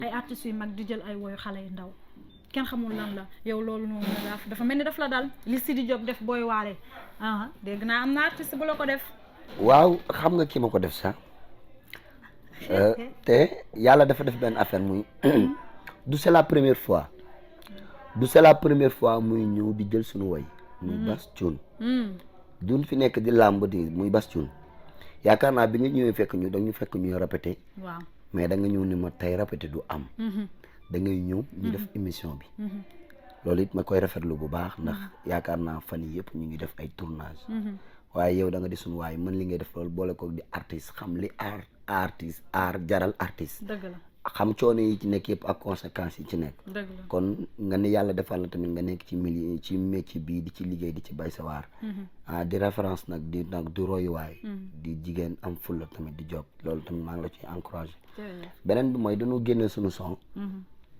ay artistes yu mag di jël ay woyu xale yu ndaw kenn xamul lan la yow loolu noonu dafa mel ni daf la dal li Sidi Diop def booy waale dégg naa am na artiste bu la ko def. waaw xam nga ki ma ko def sax te yàlla dafa def benn affaire muy du c'est la première fois muy ñëw di jël suñu woy muy Bass Thioung duñ fi nekk di làmb di muy Bass Thioung yaakaar naa bi nga ñëwee fekk ñuy répété waaw mais da nga ñëw ni ma tey répété du am da ngay ñëw ñu def émission bi loolu it ma koy rafetlu bu baax ndax yaakaar naa fan yi yëpp ñu ngi def ay tournage waaye yow da nga di suñu waaye mën li ngay def loolu boole ko di artiste xam li artiste jaral artiste dëgg la xam coono yi ci nekk yëpp ak conséquences yi ci nekk dëgg la kon nga ne yàlla defal la tamit nga nekk ci milieu ci métier bii di ci liggéey di ci bay sa waar di référence nag di royuwaay di jigéen am fulla tamit di job loolu tamit maa ngi la ciy encouragé beneen bi mooy dañoo génne suñu son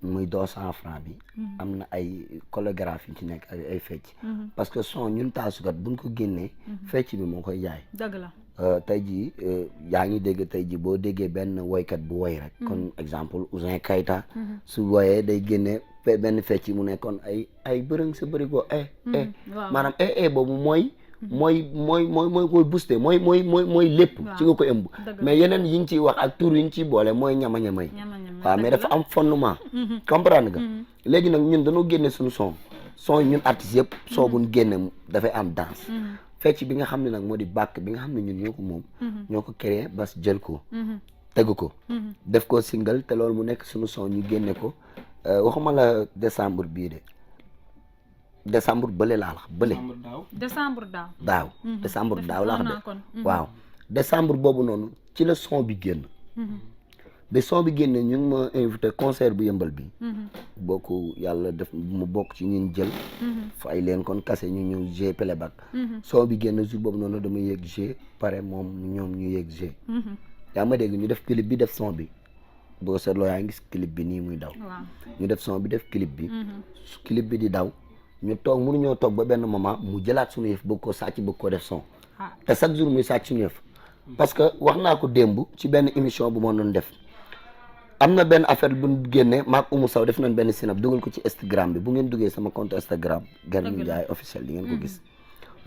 muy 200 francs bi am na ay chorégraphie ci nekk ay fecc parce que son ñun taasukat buñ ko génnee fecc bi moo koy jaay dëgg la tey jii yaa ngi dégg tey jii boo déggee benn woykat bu woy rek kon exemple Ouzin Keita su woyee day génne benn fecc mu nekkoon ay bërëng sa bëri ko maanaam boobu mooy koy booster mooy lépp ci nga ko ëmb mais yeneen yi ñu ciy wax ak tur yi ñu ciy boole mooy ñama-ñamay waaw mais dafa am fondement comprendre nga léegi nag ñun dañoo génne suñu son yi ñun artistes yëpp son buñ génne dafay am danse fecc bi nga xam ne nag moo di bàkk bi nga xam ne ñun ñoo ko moom ñoo ko créé Bass jël ko tegu ko def ko single te loolu mu nekk suñu son ñu génne ko waxuma la décembre bii de décembre bële laa la bële décembre daaw laa wax de waaw décembre boobu noonu ci la son bi génn ba son bi génne ñu ngi ma invité concert bu yëmbal bi bokk yàlla def mu bokk ci ñun jël fay leen kon kase ñu ñëw g playback son bi génn jour boobu noonu dama yéeg g pare moom ñoom ñu yéeg g yaa ma dégg ñu def clip bi def son bi boo seetloo yaa ngi gis clip bi nii muy daw ñu def son bi def clip bi di daw ñu toog mënuñoo toog ba benn moment mu jëlaat suñu yëf bëgg ko sàcc bëgg ko def son te chaque jour muy sàcc suñu yëf parce que wax naa ko démb ci benn émission bu ma doon def am na benn affaire bu ñu génnee maak Oumou Sow def nañ benn sinap dugal ko ci Instagram bi bu ngeen duggee sama compte Instagram Garmi Ndiaye officiel di ngeen ko gis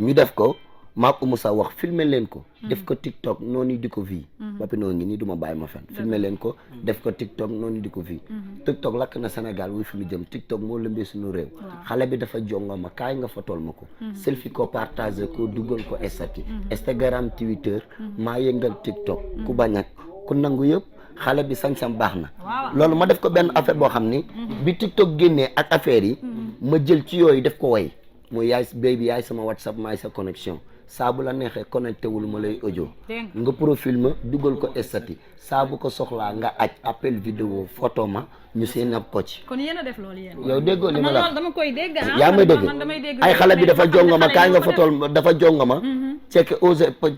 ñu def ko maak Oumou Sow wax filmer leen ko def ko TikTok noonu di ko vie bappi noo ngi nii du ma bàyyi ma fen filmer leen ko def ko TikTok noonu di ko vie TikTok lakk na Sénégal wuy fi lu jëm TikTok moo lëmbee suñu réew xale bi dafa jonga ma kaay nga fotool ma ko selfie ko partagé ko dugal ko statut Instagram Twitter maa yëngal TikTok ku bañ ak ku nangu yëpp xale bi sañ-sañ baax na loolu ma def ko benn affaire boo xam ni bi TikTok génnee ak affaire yi ma jël ci yooyu def ko way mooy yaay baby yaay sama WhatsApp maay sa connexion saa bu la neexee connecté wul ma lay audio nga profil ma dugal ko statut saa bu ko soxlaa nga aj appel vidéo photo ma ñu seen ab ko ci. kon yéen a def loolu yéen. yow déggoo li ma la dama koy dégg yaa may dégg ay xale bi dafa jongama kaay nga fotool dafa jongama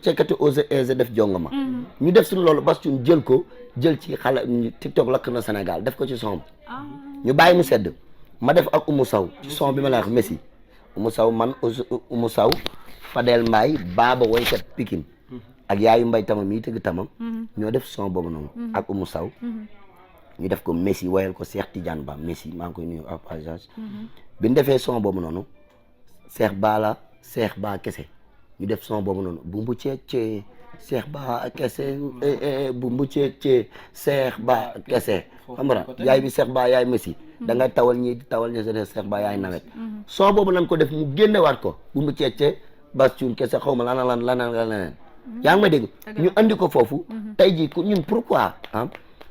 cekkati osé def jongama ñu def suñu loolu Bass Thioung jël ko jël ci xale TikTok lakk na Sénégal def ko ci son ñu bàyyi mu sedd ma def ak Oumou Sow ci son bi ma la wax Messi Oumou Sow man Oumou Sow Fadel Mbaye baaba woykat Pikine ak yaayu mbay tamam yi tëgg tamam ñoo def son boobu noonu ak Oumou Sow ñu def ko Messi woyal ko Cheikh Tidiane Ba Messi maa ngi koy nuyu à passage bi ñu defee son boobu noonu Cheikh Ba kese ñu def son boobu noonu bu mbu ceecee Cheikh Ba kese bu mbu ceecee Cheikh Ba kese xam nga yaay bi Cheikh Ba yaay Messi da ngay tawal ñi tawal ñi seen Cheikh Ba yaay nawet son boobu lañ ko def mu génnewaat ko bu mbu ceecee Bass Thioung kese xaw ma laneen yaa ngi ma dégg ñu andi ko foofu tey jii ñun pourquoi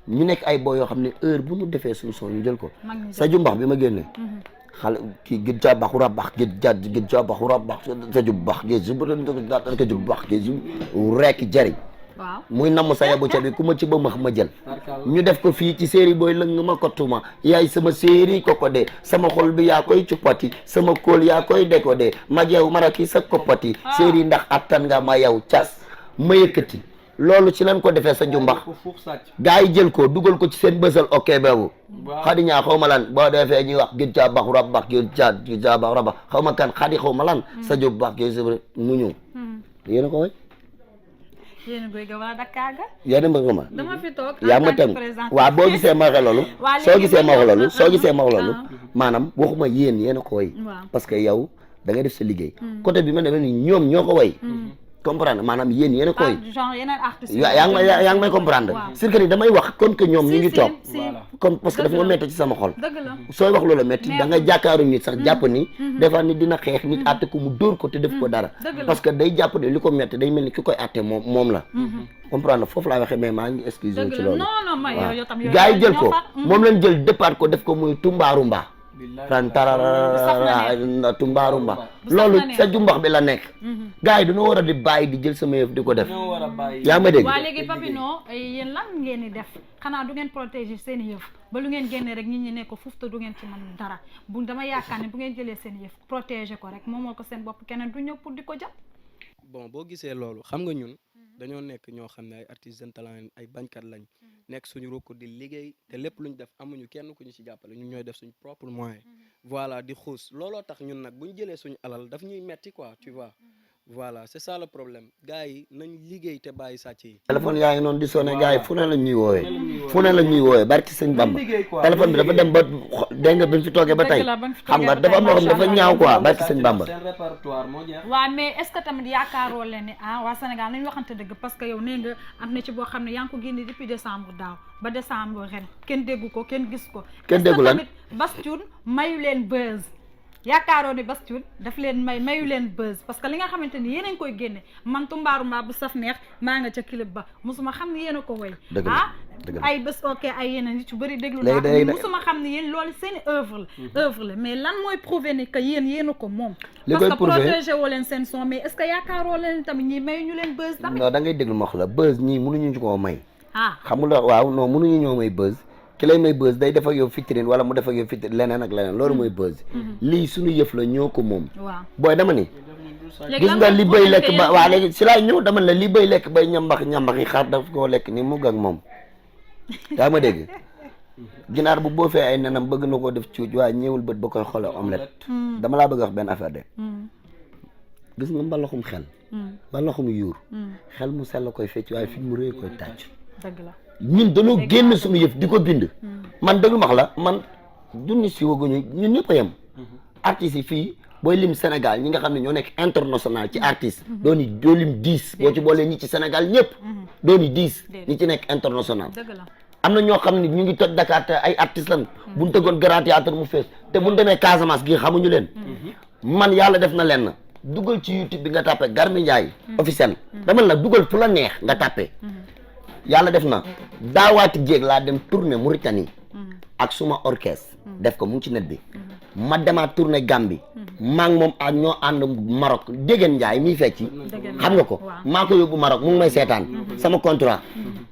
ñu nekk ay boo yoo xam ne heure bu ñu defee suñu son ñu jël ko sa jumbax bi ma génnee xale kii gëj jaa baxu rabax gëj jaa baxu rabax sa jumbax gëj jumbax gëj rekk jariñ muy namm sa yabu ca bi ku ma ci ba ma jël ñu def ko fii ci série booy lëng ma kottuma yaay sama série kokodé sama xol bi yaa koy cuppati sama kóol yaa koy dékodé ma jeew maraki sa koppati série ndax attan nga ma yow cas ma yëkkati loolu ci lañ ko defee sa jumbax gaa yi jël ko dugal ko ci seen bësal ok boobu xadi ñaa xaw ma lan boo defee ñuy wax gën caa bax rabax gën caa bax rabax xaw ma kan xadi xaw ma lan sa jumbax gën mu ñëw yéena ko way yéen guy ga wala Dakar ga. yéen bëgg ma. dama fi toog yaa ma tam waaw boo gisee ma wax loolu. soo gisee ma wax loolu soo gisee ma wax loolu. maanaam waxuma yéen a ko woy. parce que yow da ngay def sa liggéey. côté bi ma demee nii ñoom ñoo ko woy. comprendre maanaam yéen a ko woy. genre yeneen artistes yaa ngi may comprendre. c'est que ni damay wax kon que ñoom ñu ngi toog. comme parce que dafa ma métti ci sama xol. dëgg la sooy wax loolu métti da nga jàkkaaru nit sax jàpp ni. des fois nit dina xeex nit àtte ko mu dóor ko te def ko dara. parce que day jàpp ne li ko métti day mel ni ki koy àtte moom la. comprendre foofu laa waxee mais maa ngi excuse ci loolu. waaw gars yi jël ko moom lañ jël départ ko def ko muy tumbaarumba. ran tarara tumbaarumba loolu sa jumbax bi la nekk. gars yi dañoo war a di bàyyi di jël sama yëf di ko def. yaa ma dégg. waa léegi Papino yéen lan ngeen di def xanaa du ngeen protéger seen yëf ba lu ngeen génne rek nit ñi ne ko fuuf te du ngeen ci mën dara bu dama yaakaar ne bu ngeen jëlee seen yëf protéger ko rek moomoo ko seen bopp keneen du ñëw pour di ko jàpp. bon boo gisee loolu xam nga ñun dañoo nekk ñoo xam ne ay artistes talent ay bañkat lañ nekk suñu rokk di liggéey te lépp luñ def amuñu kenn ku ñu ci jàppale ñun ñooy def suñu propre moyen voilà di xuus looloo tax ñun nag bu ñu jëlee suñu alal daf ñuy metti quoi tu vois voilà c'est ça le problème gars yi nañ liggéey te bàyyi sàcc yi. téléphone yaa ngi noonu di sonné gars yi fu ne la ñuy woowee fu ne la ñuy woowee barki sëñ Bamba téléphone bi dafa dem ba dégg nga bi ñu fi toogee ba tey xam nga dafa am loo xam dafa ñaaw quoi barki sëñ Bamba. waaw mais est-ce que tamit yaakaaroo leen ne waa Sénégal nañu waxante dëgg parce que yow nee nga am na ci boo xam ne yaa ngi ko génne depuis décembre daaw ba décembre ren kenn déggu ko kenn gis ko. kenn déggu lan tamit Bass Thioung mayu leen buzz. yaakaaroo ni Bass Thioung daf leen mayu leen buzz parce que li nga xamante ni yéen a ngi koy génne man tumbaarumba bu saf neex maa nga ca clip ba musuma xam ni yéen a ko woy ay bés ok ay yeneen nit yu bëri déglu naa musuma xam ni yéen loolu seen œuvre la mais lan mooy prouver ni que yéen a ko moom parce que protéger woo leen seen son mais est-ce que yaakaaroo leen tamit ñi mayu ñu leen buzz tamit non da ngay déglu ma wax la buzz ñii mënuñu ñu koo may xam nga waaw non mënuñu ñoo may buzz ki lay may buzz day def ak yow vitrine wala mu def ak yow vitrine leneen ak leneen loolu mooy buzz lii suñu yëf la ñoo ko moom booy dama ni gis nga li bay lekk ba waa léegi si laay ñëw dama la li bay lekk bay ñambax yi xaar daf koo lekk ni mu ak moom yaa ma dégg ginaar bu boo fee ay nenam bëgg na koo def cuuj waaye ñëwul bët ba koy xoolee omelette dama laa bëgg wax benn affaire de gis nga mbalaxum xel mbalaxum yuur xel mu sell koy fecc waaye fi mu rëy koy tàcc dëgg la ñun dañoo génn suñu yëf di ko bind man déglu max la man dunni si waguñu ñun ñëpp a yem artistes yi fii booy lim Sénégal ñi nga xam ne ñoo nekk international ci artiste doo lim 10 boo ci boolee ñi ci Sénégal ñëpp dooni 10 ñi ci nekk international am na ñoo xam ne ñu ngi toj Dakar te ay artistes lan buñ tëggoon grand théâtre mu fees te buñ demee Casamance gi xamuñu leen man yàlla def na leen dugal ci YouTube bi nga tàppe Garmi Ndiaye officiel dama la dugal fu la neex nga tàppe yàlla def na daawaati jéeg laa dem tournée Mauritanie ak suma orchestre def ko mu ngi ci net bi ma demaat tournée Gambie maa ngi moom ak ñoo ànd Maroc Dégeen Ndiaye miy fecci xam nga ko maa ko yóbbu Maroc mu ngi may seetaan sama contrat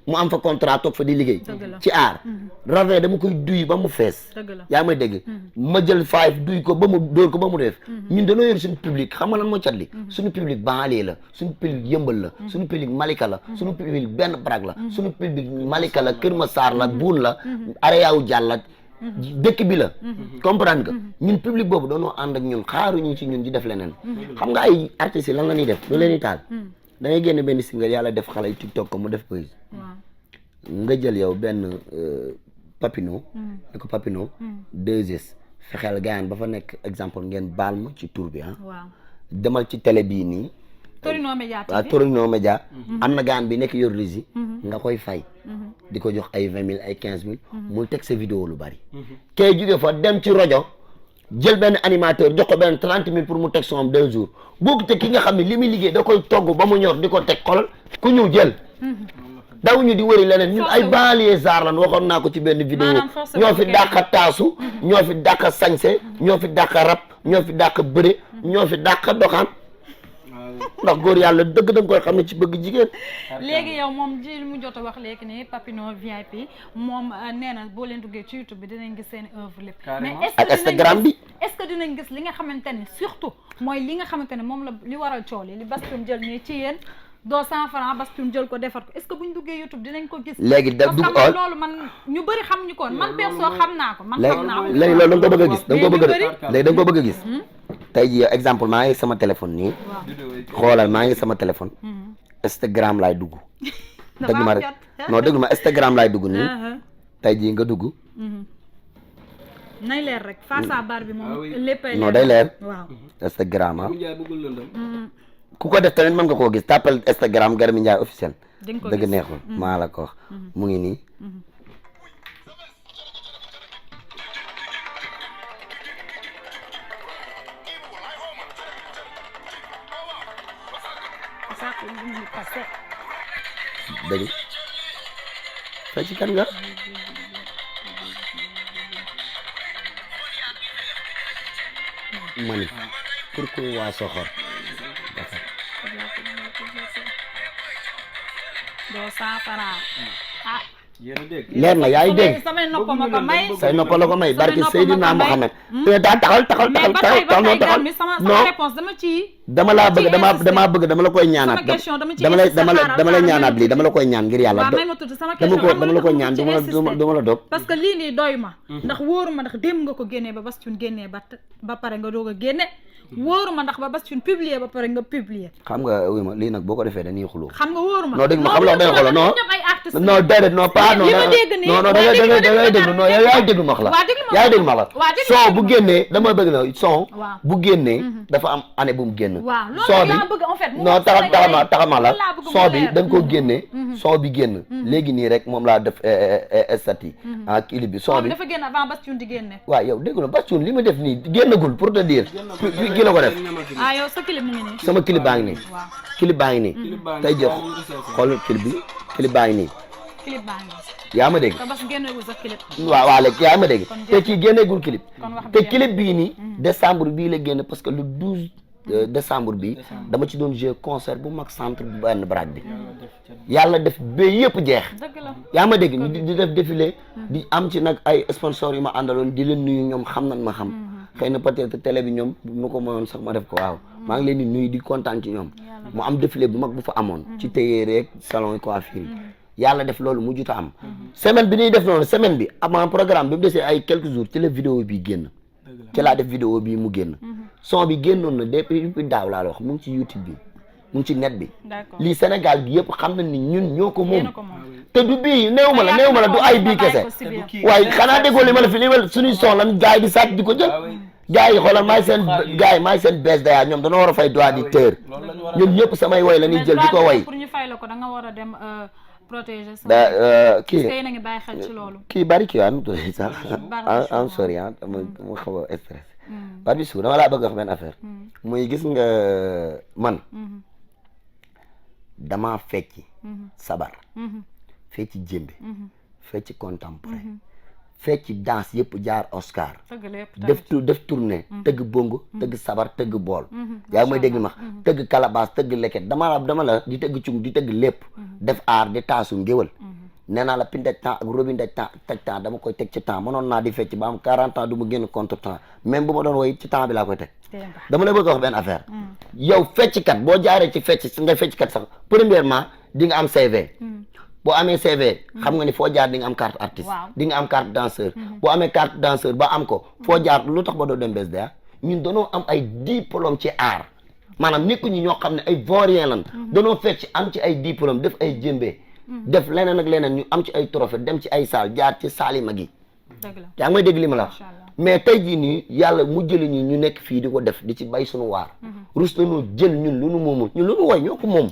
mu am fa contrat toog fa di liggéey ci aar ravin dama koy duy ba mu fees yaa may dégg ma jël 5 duy ko ba mu dóor ko ba mu def ñun dañoo yor suñu public xam nga lan moo cat li suñu public banlieue la suñu public yëmbal la suñu public Malika la suñu public benn brag la suñu public Malika la Kër Massar la Buun la Areyaawu Jàlla dëkk bi la comprendre nga ñun public boobu doonoo ànd ak ñun xaaruñu ci ñun di def leneen xam nga ay artistes yi lan la ñuy def lu leen di taal da ngay génne benn single yàlla def xale yi TikTok ko mu def buzz nga jël yow benn Papino ne ko Papino 2S fexeel gaayan ba fa nekk exemple ngeen baal ma ci tur bi demal ci télé bii nii Torino Média waaw Torino Média am na gaan bi nekk yor régie nga koy fay di ko jox ay 20 000 ay 15 000 muy teg sa vidéo lu bari kay jóge fa dem ci rajo jël benn animateur jox ko benn 30 000 pour mu teg son 2 jours boobu te ki nga xam ne li muy liggéey da koy togg ba mu ñor di ko teg xolal ku ñëw jël dawuñu di wëri leneen ñun ay banlieue zaar lan waxoon naa ko ci benn vidéo ñoo fi dàqa taasu ñoo fi dàqa sañse ñoo fi dàqa rap ñoo fi dàqa bëre ñoo fi dàqa doxaan ndax góor yàlla dëgg da nga koy xam ne ci bëgg jigéen léegi yow moom ji mu jot a wax léegi ni Papino VIP moom nee na boo leen duggee ci YouTube bi dinañ gis seen œuvre lépp mais ak Instagram bi est-ce que dinañ gis li nga xamante ne surtout mooy li nga xamante ne moom la li waral cool yi li Bass Thioung jël nii ci yéen 200 francs Bass Thioung jël ko defar ko est-ce que buñ duggee YouTube dinañ ko gis léegi da dugg parce que loolu man ñu bëri xam ñu ko man perso xam naa ko man xam naa ko léegi loolu da nga ko bëgg a gis da nga ko bëgg a léegi da nga ko bëgg a gis tey jii exemple maa ngi sama téléphone nii xoolal maa ngi sama téléphone Instagram laay dugg dafa dëgg ma am rek jot. non dëgg ma Instagram laay dugg nii tey jii nga dugg nay leer rek face à barre bi moom léppay non day leer waaw Instagram bu Ndiaye bëggul lëndëm ku ko def tamit mën nga koo gis tàppal Instagram Garmi Ndiaye officiel di nga ko dëgg gis. neexul maa la ko wax mu ngi nii dëgg fay ci kan nga mani pour ko waa soxor doo saafara ah yéen a dégg leer na yaa ngi dégg samay nopp ma ko may say nopp la ko may barke nopp Seydina ma ko may. Mohamed te daa taxal mais ba tey non Garmi sama non réponse dama ci dama laa bëgg dama bëgg dama la koy ñaanaat sama question dama ci dama lay insisté xaaral, dama lay xaaral, ñaanaat lii dama la koy ñaan ngir yàlla waaw may ma tudd sama dama question ko dama la koy ñaan duma la dog parce que lii nii doy ma ndax wóoruma ndax démb nga ko génnee ba Bastoun génnee ba pare nga doog a génne wóoruma ndax ba Bastoun publier ba pare nga publier xam nga wuy ma lii nag boo ko defee dañuy xuloo xam nga wóoruma non dégg ma xam la day xolo non ñëpp ay artistes non déedéet non pas non li ma dégg nii non non da ngay déglu non yaay déglu ma wax la waa déglu ma yaay déglu ma wax waa la déglu son ma bu génnee dama bëgg na son waaw bu génnee dafa am année bu mu génn waaw loolu son bi laa bëgg en fait non taxama la laa bëgg mu son bi leer. da nga koo génnee son bi génn léegi nii rek moom laa def stati ah clip bi son moom bi dafa génn avant Bastoun di génne waaw yow dégg nga Bastoun li ma def nii génnagul pour te dire kii la ko def ah yow sa clip mu ngi nii sama clip baa ngi nii waaw clip baa ngi nii tey jii xool clip baa ngi nii clip baa ngi yaa ma dégg te bas génnewul sa clip waaw waaw léegi yaa ma dégg Kon te kii génneegul clip kon wax te bi clip bii nii décembre bii la génn parce que le 12 décembre bi dama ci doon jouer concert bu mag centre bu benn baraag bi yàlla def ba yëpp jeex dëgg la yaa ma dégg di def défilé di am ci nag ay sponsors yu ma àndaloon di leen nuyu ñoom xam nañ ma xam xëy na peut-être télé bi ñoom bu ma ko mënoon sax ma def ko waaw maa ngi leen di nuyu di kontaan ci ñoom mu am défilé bu mag bu fa amoon ci tailleur rek salon coiffure yi yàlla def loolu mu juta am semaine bi ñuy def noonu semaine bi avant programme bi mu desee ay quelques jours ci la vidéo bi génn ci laa def vidéo bi mu génn son bi génnoon na depuis daaw laa la wax mu ngi ci YouTube bi mu ngi ci net bi d'accord lii Sénégal gi yëpp xam nañ ni ñun ñoo ko moom yéen a ko moom te du bii néew ma la du ay bii kese waaye xanaa déggoo li ma la fi li ma suñuy son lan gars yi di sàcc di ko jël gars yi xoolal maay seen bees daya ñoom dañoo war a fay droit d'auteur ñun ñëpp samay woy la ñuy jël di ko woy pour ñu fay la ko da nga war a dem protéger sa kii tey na ngi bàyyi xel ci loolu bari kii am tuuti sax am sorry dama xaw a stress bari bi su dama laa bëgg wax benn affaire muy gis nga man dama fecci sabar fecci jémbe fecci contemporain fecci danse yëpp jaar Oscar def tournée tëgg bongo tëgg sabar tëgg bool yaa ngi may dégg ma tëgg calebasse tëgg leket dama la di tëgg cung di tëgg lépp def aar di taasu ngéwal nee naa la pindaj temps ak robin daj temps taj temps dama koy teg ci temps mënoon naa di fecc ba am 40 ans du ma génn contre temps même bu ma doon woy ci temps bi laa koy teg dama la bëgg a wax benn affaire yow fecckat boo jaaree ci fecc nga fecckat sax premièrement di nga am CV boo amee CV xam nga ni foo jaar di nga am carte artiste di nga am carte danseur boo amee carte danseur ba am ko foo jaar lu tax ba doo dem BSDA ñun dañoo am ay diplôme ci art maanaam nekku ñu ñoo xam ne ay vaurien lan dañoo fecc am ci ay diplôme def ay jëmbee def leneen ak leneen ñu am ci ay trophée dem ci ay saal jaar ci saali mag yi yaa ngi may dégg li ma la wax mais tey jii nii yàlla mu jëli ñu nekk fii di ko def di ci bay suñu waar rus nañu jël ñun lu nu moomul ñun lu nu woy ñoo ko moom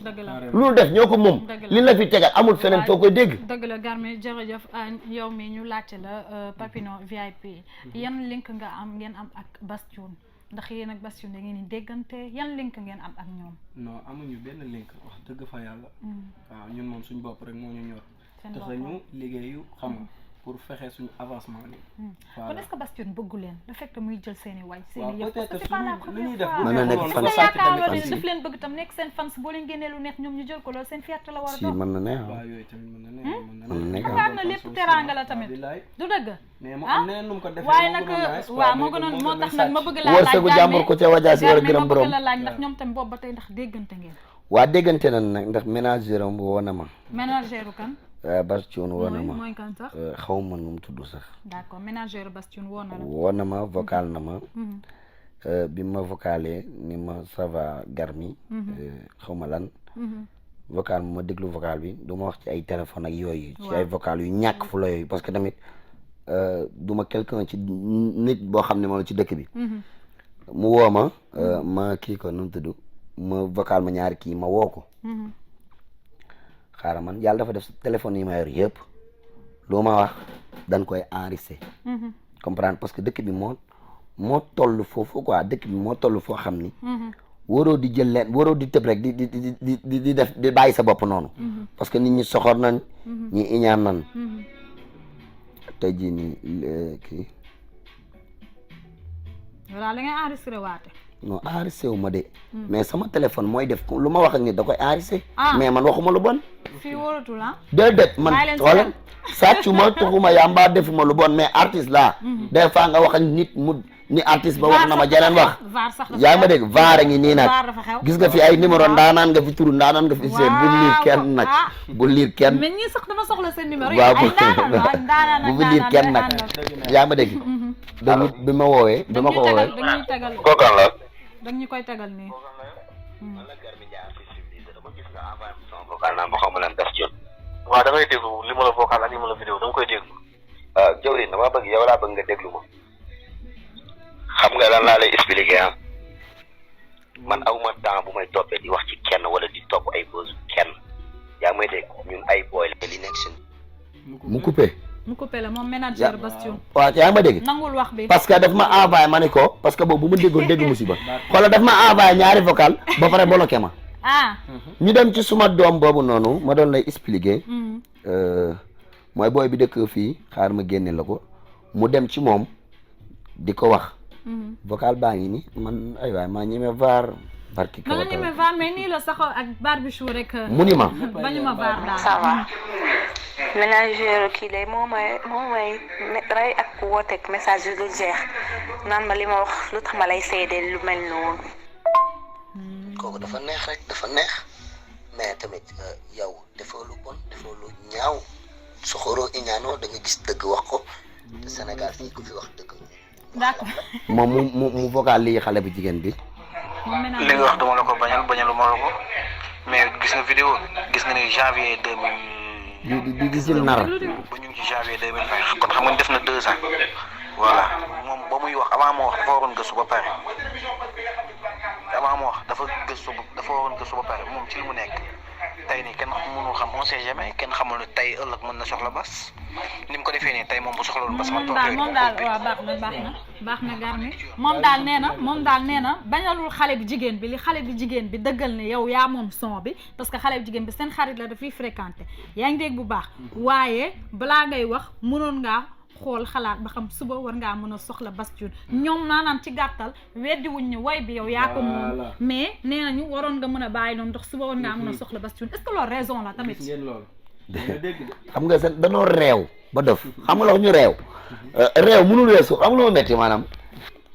lu nu def ñoo ko moom li la fi tegal amul feneen foo koy dégg dëgg la Garmi jërëjëf yow mi ñu laajte la Papino VIP yan link nga am ngeen am ak Bastoun ndax yéen ak Bastoun da ngeen di déggante yan link ngeen am ak ñoom non amuñu benn link wax dëgg fa yàlla waaw ñun moom suñu bopp rek moo ñu ñor te ñu liggéeyu xam nga pour fexe suñu avancement ni kon est-ce que Bastoun bëggu leen le fait que muy jël seeni way seeni yëpp peut-être parce que c'est pas la première fois mën na nekk fan parce que yaakaaroon ne daf leen bëgg tam nekk seen fans boo leen génnee lu neex ñoom ñu jël ko loolu seen fierté la war a si doon mën na ne waaw yooyu tamit mën na nekk xalaat na lépp teraanga la tamit du dëgg mais mu am neneen nu mu ko defee waaye nag waaw moo gënoon moo tax nag ma bëgg laa laaj wërsëgu jàmbur ko ca wajaa si war a gërëm borom la laaj ndax ñoom tam boobu ba tey ndax déggante ngeen waa déggante nan nag ndax ménagère am woo na ma ménagère kan Bastoun woo na ma mooy kan sax xaw ma nu mu tudd sax d'accord ménagère Bastoun woo na la woo na ma vocal na ma bi ma vocalé ni ma ça va Garmi xaw ma lan vocal ma déglu vocal bi du ma wax ci ay téléphone ak yooyu ci ay vocal yu ñàkk fu la yooyu parce que tamit du ma quelqu'un ci nit boo xam ne moom ci dëkk bi mu woo ma ma kii ko nu mu tudd ma vocal ma ñaari kii ma woo ko xaaral man yàlla dafa def téléphone yi ma yor yëpp lu ma wax dañ koy enregistré comprendre parce que dëkk bi moo toll foofu quoi dëkk bi moo toll foo xam ni waroo di jël leen waroo di tëb rek di def di bàyyi sa bopp noonu parce que nit ñi soxor nañ ñi iñaan nañ tey jii nii kii voilà la ngay enregistré waate non enregistré wu ma de mais sama téléphone mooy def lu ma wax ak nit da koy enregistré mais man waxuma lu bon fii wóoratul ah déedéet man wala sàccuma tuxuma yamba defuma lu bon mais artiste laa des fois nga wax ak nit mu ni artiste ba wax na ma jeneen wax yaa ngi ma dégg vaar a ngi nii nag gis nga fi ay numéro ndaanaan nga fi turu ndaanaan nga fi seen bu liir kenn nag bu liir kenn mais ñii sax dama soxla seen numéro waaw bu fi liir kenn nag yaa ma dégg dañu bi ma woowee bi ma ko woowee dañuy tegal kookan la dañ ñu koy tegal nii waaw damay déglu li ma la vocal ak li ma la vidéo dama koy déglu. waaw jawriñ dama bëgg yow laa bëgg nga déglu ma xam nga lan laa lay expliquer man awma temps bu may toppee di wax ci kenn wala di topp ay buzz kenn yaa may dégg ñun ay boy la li nekk seen mu coupé la moom manager Bastion waaw yaa ma dégg nangul wax bi parce que daf ma envoyé ma ne ko parce que boobu bu ma déggoon dégg musiba xoolal daf ma envoyé ñaari vocal ba pare bloqué ma ñu dem ci suma doom boobu noonu ma doon lay expliquer mooy booy bi dëkk fii xaar ma génne la ko mu dem ci moom di ko wax vocal baa ngi ni man ay waay maa ñeme vaar barki ma nga ñeme vaar mais nii la saxoo ak Barbichou rek mu ni ma bañu ma vaar daal ça va ménageur kii day moo may rey ak wooteeg message yu dul jeex naan ma li ma wax lu tax ma lay seedeel lu mel noonu kooku dafa neex rek dafa neex mais tamit yow defoo lu bon defoo lu ñaaw soxoroo iñaanoo da nga gis dëgg wax ko te Sénégal fii ku fi wax dëgg d'accord moom mu vocal lii xale bu jigéen bi li nga wax dama la ko bañalu ma la ko mais gis nga vidéo gis nga ni janvier 2000 di jël nar ba ñu ngi ci janvier 2020 kon xam nga def na 2 ans voilà moom ba muy wax avant moo wax dafa waroon gëstu ba pare avant moo wax dafa waroon gëstu ba pare moom ci li mu nekk tey nii kenn mënul xam on sait jamais kenn xamul ne tey ëllëg mën na soxla bas ni mu ko defee nii tey moom bu soxla woon bas man moom daal waaw baax na Garmi moom daal nee na bañalul xale bi jigéen bi li xale bi jigéen bi dëggal ne yow yaa moom son bi parce que xale bi jigéen bi seen xarit la dafay fréquenté yaa ngi dégg bu baax waaye balaa ngay wax mënoon ngaa xool xalaat ba xam suba war ngaa mën a soxla Bastion ñoom maanaam ci gàttal weddi wuñ ne woy bi yow yaa ko moom mais nee nañu waroon nga mën a bàyyi noonu ndax suba war ngaa mën a soxla Bastion est-ce que loolu raison la tamit xam nga seen danoo réew ba dof xam nga la ñu réew mënul weesu xam nga ma metti maanaam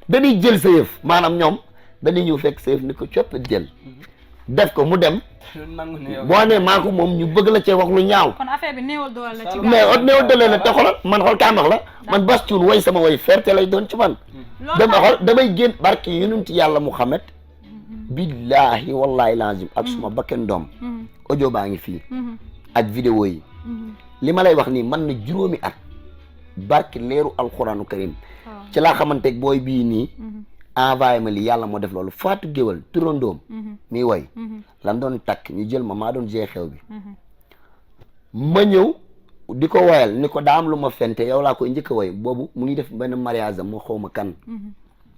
dañuy jël sa yëf maanaam ñoom dañuy ñëw fekk sa yëf ni ko coppit jël def ko mu dem boo ne maa ko moom ñu bëgg la cee wax lu ñaaw kon affaire bi néewal doole la ci mais néewal doole la te xoolal man xool kaamax la man Bastion way sama way fierté lay doon ci man dama xool damay génn barke yonent yàlla Muhammad billahi wallahi lazim ak suma bakken doom audio baa ngi fii ak vidéo yi li ma lay wax nii man na juróomi at barke leeru alxuraanu karim ci laa xamanteeg booy bii nii envoyé ma li yàlla moo def loolu Fatou Géwal turandoom mi woy lan doon takk ñu jël ma maa doon jee xew bi ma ñëw di ko woyal ni ko daa am lu ma fente yow laa koy njëkk a woy boobu mu ngi def benn mariage am ma xaw ma kan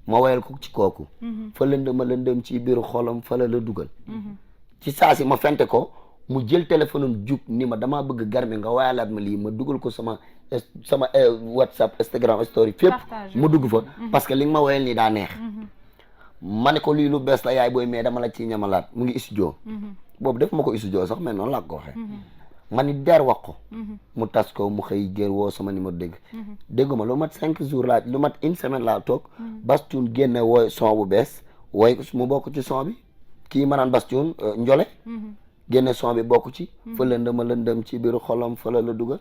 ma woyal ko ci kooku fa lëndëm ci biiru xolam fa la dugal ci saa si ma fente ko mu jël téléphone am jug ni ma damaa bëgg Garmi nga woyalaat ma lii ma dugal ko sama WhatsApp Instagram story fépp mu dugg fa parce que li nga ma woyal nii daa neex ma ne ko lii lu bees la yaay booy mais dama la ci ñamalaat mu ngi studio boobu def ma ko studio sax mais noonu laa ko waxee ma ni der wax ko mu tas ko mu xëy géer woo sama numéro dégguma lu mat 5 jours laa lu mat une semaine laa toog Bastion génne wooy son bu bees wooy mu bokk ci son bi kii ma naan Bastion njole génne son bi bokk ci fa lëndëm ci biir xolam fa la dugal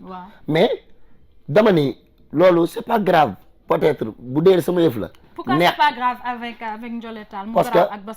mais dama ni loolu c'est pas grave peut-être bu dee sama yëf la pourquoi c'est pas grave avec Ndiolé Tall mu grave ak Bastion